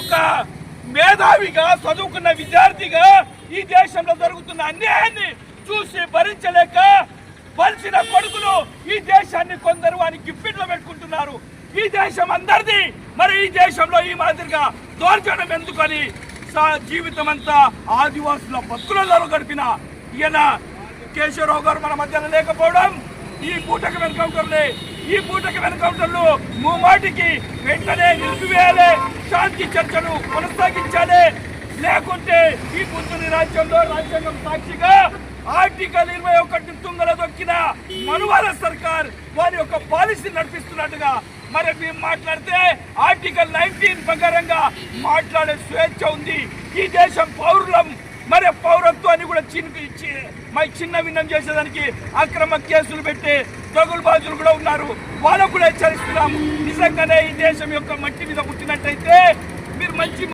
ఒక మేధావిగా చదువుకున్న విద్యార్థిగా ఈ దేశంలో జరుగుతున్న అన్యాయాన్ని చూసి భరించలేక బలిసిన కొడుకులు ఈ దేశాన్ని కొందరు వారి గిఫ్ట్లో పెట్టుకుంటున్నారు. ఈ దేశం అందరిది, మరి ఈ దేశంలో ఈ మాదిరిగా దౌర్జన్యం ఎందుకని జీవితం అంతా ఆదివాసుల బతుకులలో గడిపిన ఈయన కేశవరావు గారు మన మధ్యలో లేకపోవడం ఈ పూటకి వెనుకౌంటర్లు ముమ్మాటికి వెంటనే నిలిపివేయాలి, శాంతి చర్చలు కొనసాగించాలి. లేకుంటే ఈ బుద్ధుని రాజ్యాంగం సాక్షిగా ఆర్టికల్ 21 తుంగలో దొక్కిన మనువాల సర్కార్ వారి యొక్క పాలసీ నడిపిస్తున్నట్టుగా మరి మేము మాట్లాడితే ఆర్టికల్ 19 ప్రకారంగా మాట్లాడే స్వేచ్ఛ ఉంది. ఈ దేశం పౌరులం, మరి పౌరత్వాన్ని కూడా చిన్న భిన్నం చేసేదానికి అక్రమ కేసులు పెట్టి దొంగలబాజులు కూడా ఉన్నారు. వాళ్ళకు కూడా హెచ్చరిస్తున్నాము. నిజంగానే ఈ దేశం యొక్క మట్టి మీద పుట్టినట్టయితే మీరు మంచి